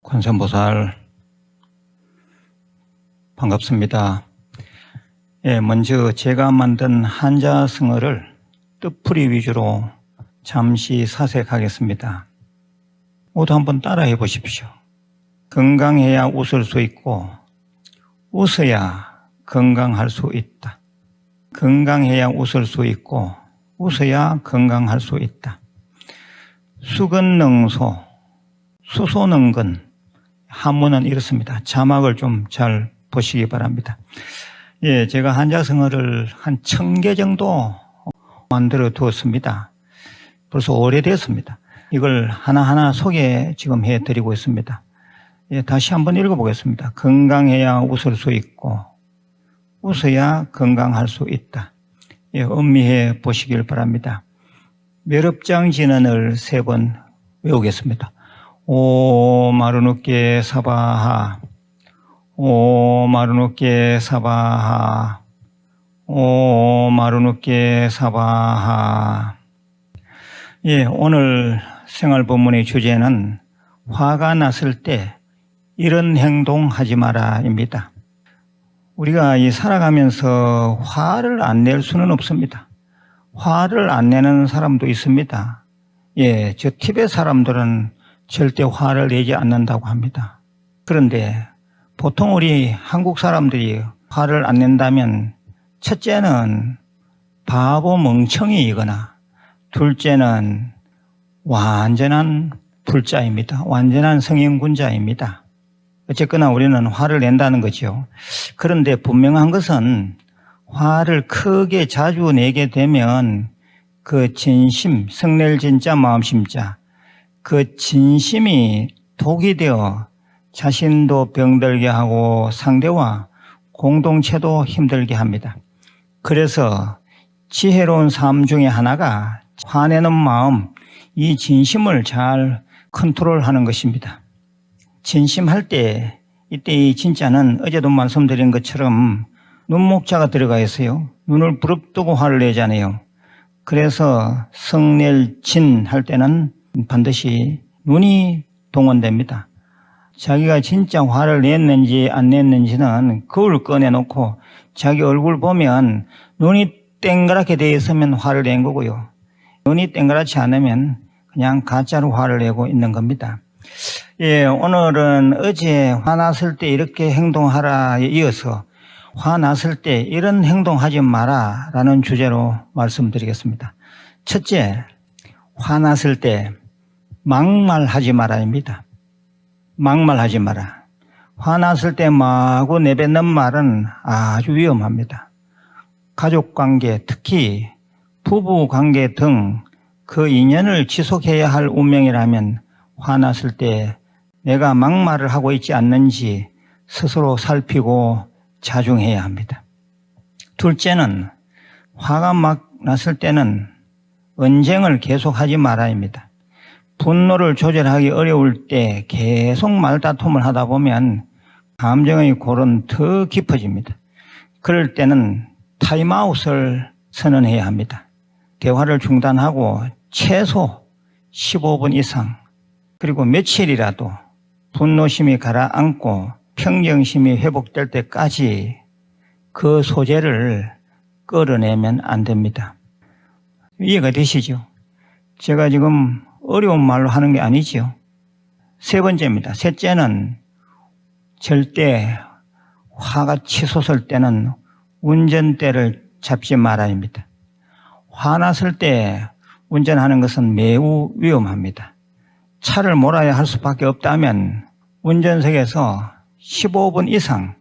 관세음보살 반갑습니다. 먼저 제가 만든 한자성어를 뜻풀이 위주로 잠시 사색하겠습니다. 모두 한번 따라해 보십시오. 건강해야 웃을 수 있고 웃어야 건강할 수 있다. 건강해야 웃을 수 있고 웃어야 건강할 수 있다. 수건능소, 수소능근. 한문은 이렇습니다. 자막을 좀 잘 보시기 바랍니다. 제가 한자성어를 한 1000개 정도 만들어 두었습니다. 벌써 오래됐습니다. 이걸 하나하나 소개 지금 해드리고 있습니다. 다시 한번 읽어보겠습니다. 건강해야 웃을 수 있고 웃어야 건강할 수 있다. 음미해 보시길 바랍니다. 멸업장진언을 3번 외우겠습니다. 오 마루누께 사바하, 오 마루누께 사바하, 오 마루누께 사바하. 오늘 생활 본문의 주제는 화가 났을 때 이런 행동하지 마라입니다. 우리가 살아가면서 화를 안 낼 수는 없습니다. 화를 안 내는 사람도 있습니다. 저 티베트 사람들은 절대 화를 내지 않는다고 합니다. 그런데 보통 우리 한국 사람들이 화를 안 낸다면 첫째는 바보 멍청이이거나 둘째는 완전한 불자입니다. 완전한 성인군자입니다. 어쨌거나 우리는 화를 낸다는 거죠. 그런데 분명한 것은 화를 크게 자주 내게 되면 그 진심, 성낼 진짜 마음심자, 그 진심이 독이 되어 자신도 병들게 하고 상대와 공동체도 힘들게 합니다. 그래서 지혜로운 삶 중에 하나가 화내는 마음, 이 진심을 잘 컨트롤하는 것입니다. 진심할 때 이때 이 진짜는 어제도 말씀드린 것처럼 눈목자가 들어가 있어요. 눈을 부릅뜨고 화를 내잖아요. 그래서 성낼 진 할 때는 반드시 눈이 동원됩니다. 자기가 진짜 화를 냈는지 안 냈는지는 거울 꺼내놓고 자기 얼굴 보면 눈이 땡그랗게 되어 있으면 화를 낸 거고요. 눈이 땡그랗지 않으면 그냥 가짜로 화를 내고 있는 겁니다. 오늘은 어제 화났을 때 이렇게 행동하라에 이어서 화났을 때 이런 행동하지 마라 라는 주제로 말씀드리겠습니다. 첫째, 화났을 때 막말하지 마라입니다. 막말하지 마라. 화났을 때 마구 내뱉는 말은 아주 위험합니다. 가족관계, 특히 부부관계 등 그 인연을 지속해야 할 운명이라면 화났을 때 내가 막말을 하고 있지 않는지 스스로 살피고 자중해야 합니다. 둘째는 화가 막 났을 때는 언쟁을 계속하지 말아야입니다. 분노를 조절하기 어려울 때 계속 말다툼을 하다 보면 감정의 골은 더 깊어집니다. 그럴 때는 타임아웃을 선언해야 합니다. 대화를 중단하고 최소 15분 이상 그리고 며칠이라도 분노심이 가라앉고 평정심이 회복될 때까지 그 소재를 끌어내면 안 됩니다. 이해가 되시죠? 제가 지금 어려운 말로 하는 게 아니지요. 세 번째입니다. 셋째는 절대 화가 치솟을 때는 운전대를 잡지 말아야입니다. 화났을 때 운전하는 것은 매우 위험합니다. 차를 몰아야 할 수밖에 없다면 운전석에서 15분 이상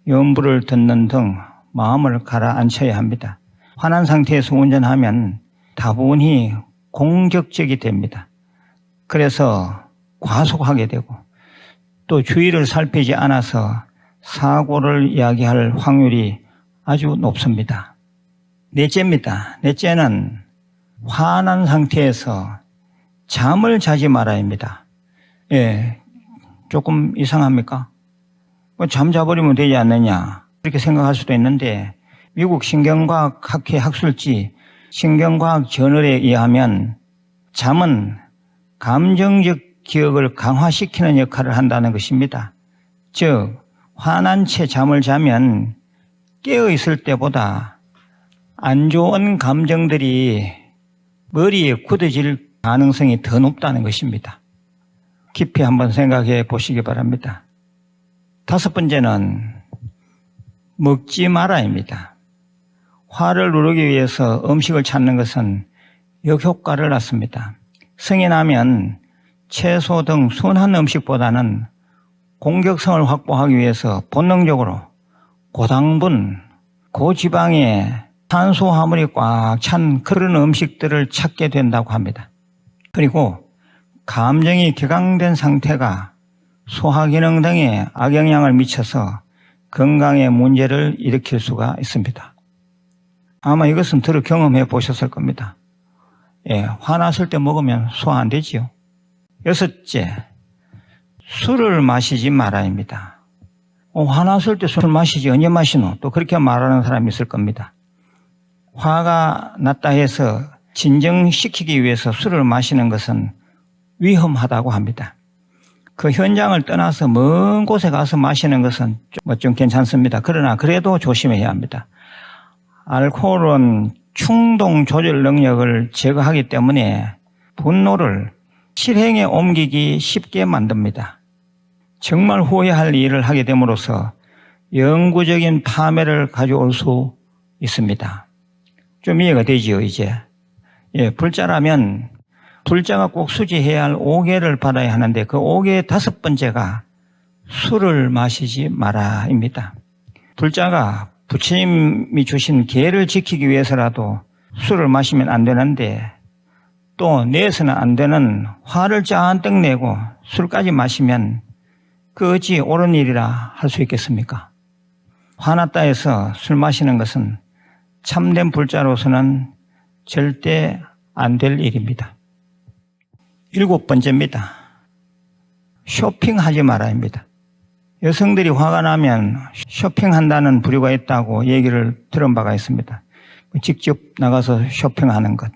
연부를 듣는 등 마음을 가라앉혀야 합니다. 화난 상태에서 운전하면 다분히 공격적이 됩니다. 그래서 과속하게 되고 또 주의를 살피지 않아서 사고를 이야기할 확률이 아주 높습니다. 넷째입니다. 넷째는 화난 상태에서 잠을 자지 말아야합니다. 조금 이상합니까? 잠 자버리면 되지 않느냐 이렇게 생각할 수도 있는데 미국 신경과학학회 학술지 신경과학 저널에 의하면 잠은 감정적 기억을 강화시키는 역할을 한다는 것입니다. 즉, 화난 채 잠을 자면 깨어있을 때보다 안 좋은 감정들이 머리에 굳어질 가능성이 더 높다는 것입니다. 깊이 한번 생각해 보시기 바랍니다. 5번째는 먹지 마라입니다. 화를 누르기 위해서 음식을 찾는 것은 역효과를 낳습니다. 성이 나면 채소 등 순한 음식보다는 공격성을 확보하기 위해서 본능적으로 고당분, 고지방의 탄수화물이 꽉 찬 그런 음식들을 찾게 된다고 합니다. 그리고 감정이 격앙된 상태가 소화기능 등에 악영향을 미쳐서 건강에 문제를 일으킬 수가 있습니다. 아마 이것은 들어 경험해 보셨을 겁니다. 화났을 때 먹으면 소화 안 되지요. 6째, 술을 마시지 말아입니다. 화났을 때 술 마시지 언제 마시노? 또 그렇게 말하는 사람이 있을 겁니다. 화가 났다 해서 진정시키기 위해서 술을 마시는 것은 위험하다고 합니다. 그 현장을 떠나서 먼 곳에 가서 마시는 것은 좀 괜찮습니다. 그러나 그래도 조심해야 합니다. 알코올은 충동 조절 능력을 제거하기 때문에 분노를 실행에 옮기기 쉽게 만듭니다. 정말 후회할 일을 하게 됨으로써 영구적인 파멸을 가져올 수 있습니다. 좀 이해가 되지요, 이제? 불자라면 불자가 꼭 수지해야 할 5계를 받아야 하는데 그 5계의 5번째가 술을 마시지 마라입니다. 불자가 부처님이 주신 계를 지키기 위해서라도 술을 마시면 안 되는데 또 내서는 안 되는 화를 잔뜩 내고 술까지 마시면 그 어찌 옳은 일이라 할 수 있겠습니까? 화났다 해서 술 마시는 것은 참된 불자로서는 절대 안 될 일입니다. 7번째입니다. 쇼핑하지 마라입니다. 여성들이 화가 나면 쇼핑한다는 부류가 있다고 얘기를 들은 바가 있습니다. 직접 나가서 쇼핑하는 것,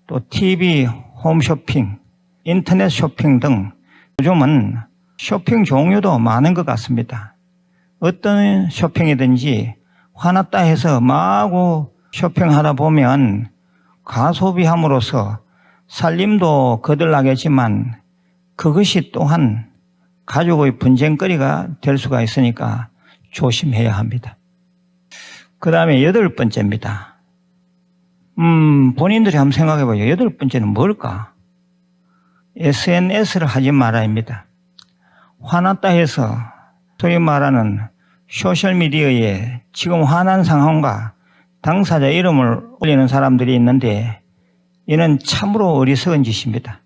또 TV, 홈쇼핑, 인터넷 쇼핑 등 요즘은 쇼핑 종류도 많은 것 같습니다. 어떤 쇼핑이든지 화났다 해서 마구 쇼핑하다 보면 과소비함으로써 살림도 거들나겠지만 그것이 또한 가족의 분쟁거리가 될 수가 있으니까 조심해야 합니다. 그 다음에 8번째입니다. 본인들이 한번 생각해봐요. 8번째는 뭘까? SNS를 하지 말아입니다. 화났다 해서 소위 말하는 소셜미디어에 지금 화난 상황과 당사자 이름을 올리는 사람들이 있는데 이는 참으로 어리석은 짓입니다.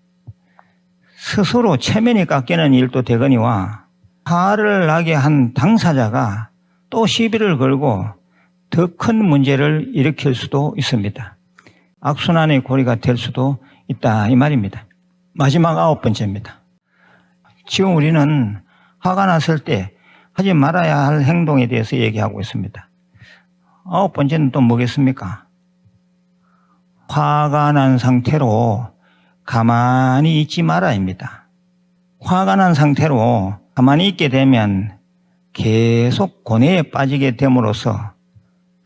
스스로 체면이 깎이는 일도 되거니와 화를 나게 한 당사자가 또 시비를 걸고 더 큰 문제를 일으킬 수도 있습니다. 악순환의 고리가 될 수도 있다 이 말입니다. 마지막 9번째입니다. 지금 우리는 화가 났을 때 하지 말아야 할 행동에 대해서 얘기하고 있습니다. 9번째는 또 뭐겠습니까? 화가 난 상태로 가만히 있지 마라입니다. 화가 난 상태로 가만히 있게 되면 계속 고뇌에 빠지게 됨으로써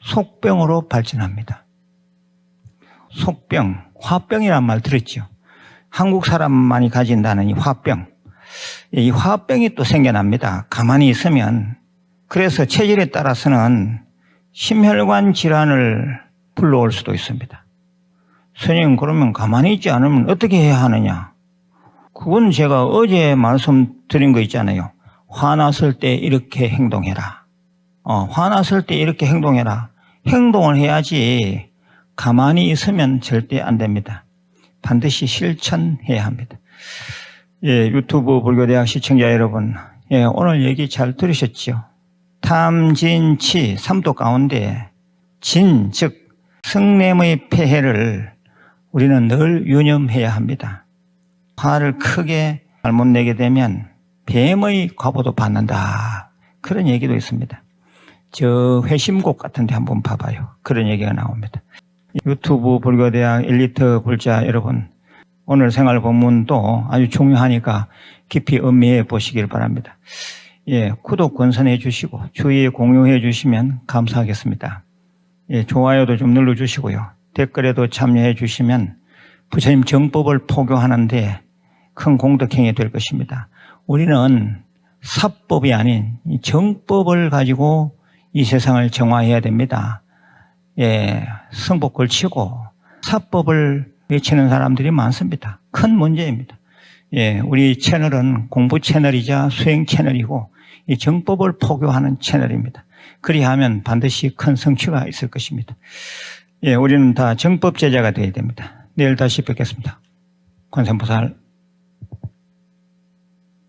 속병으로 발전합니다. 속병, 화병이란 말 들었죠? 한국 사람만이 가진다는 이 화병. 이 화병이 또 생겨납니다. 가만히 있으면. 그래서 체질에 따라서는 심혈관 질환을 불러올 수도 있습니다. 선생님, 그러면 가만히 있지 않으면 어떻게 해야 하느냐? 그건 제가 어제 말씀드린 거 있잖아요. 화났을 때 이렇게 행동해라. 화났을 때 이렇게 행동해라. 행동을 해야지 가만히 있으면 절대 안 됩니다. 반드시 실천해야 합니다. 유튜브 불교대학 시청자 여러분, 오늘 얘기 잘 들으셨죠? 탐진치 3도 가운데 진, 즉 성냄의 폐해를 우리는 늘 유념해야 합니다. 화를 크게 잘못 내게 되면 뱀의 과보도 받는다. 그런 얘기도 있습니다. 저 회심곡 같은 데 한번 봐봐요. 그런 얘기가 나옵니다. 유튜브 불교대학 엘리트 불자 여러분, 오늘 생활 본문도 아주 중요하니까 깊이 음미해 보시길 바랍니다. 예, 구독 권선해 주시고 주위에 공유해 주시면 감사하겠습니다. 예, 좋아요도 좀 눌러주시고요. 댓글에도 참여해 주시면 부처님 정법을 포교하는데 큰 공덕행위 될 것입니다. 우리는 사법이 아닌 이 정법을 가지고 이 세상을 정화해야 됩니다. 예, 성법 걸치고 사법을 외치는 사람들이 많습니다. 큰 문제입니다. 예, 우리 채널은 공부 채널이자 수행 채널이고 이 정법을 포교하는 채널입니다. 그리하면 반드시 큰 성취가 있을 것입니다. 예, 우리는 다 정법 제자가 되어야 됩니다. 내일 다시 뵙겠습니다. 관세음보살.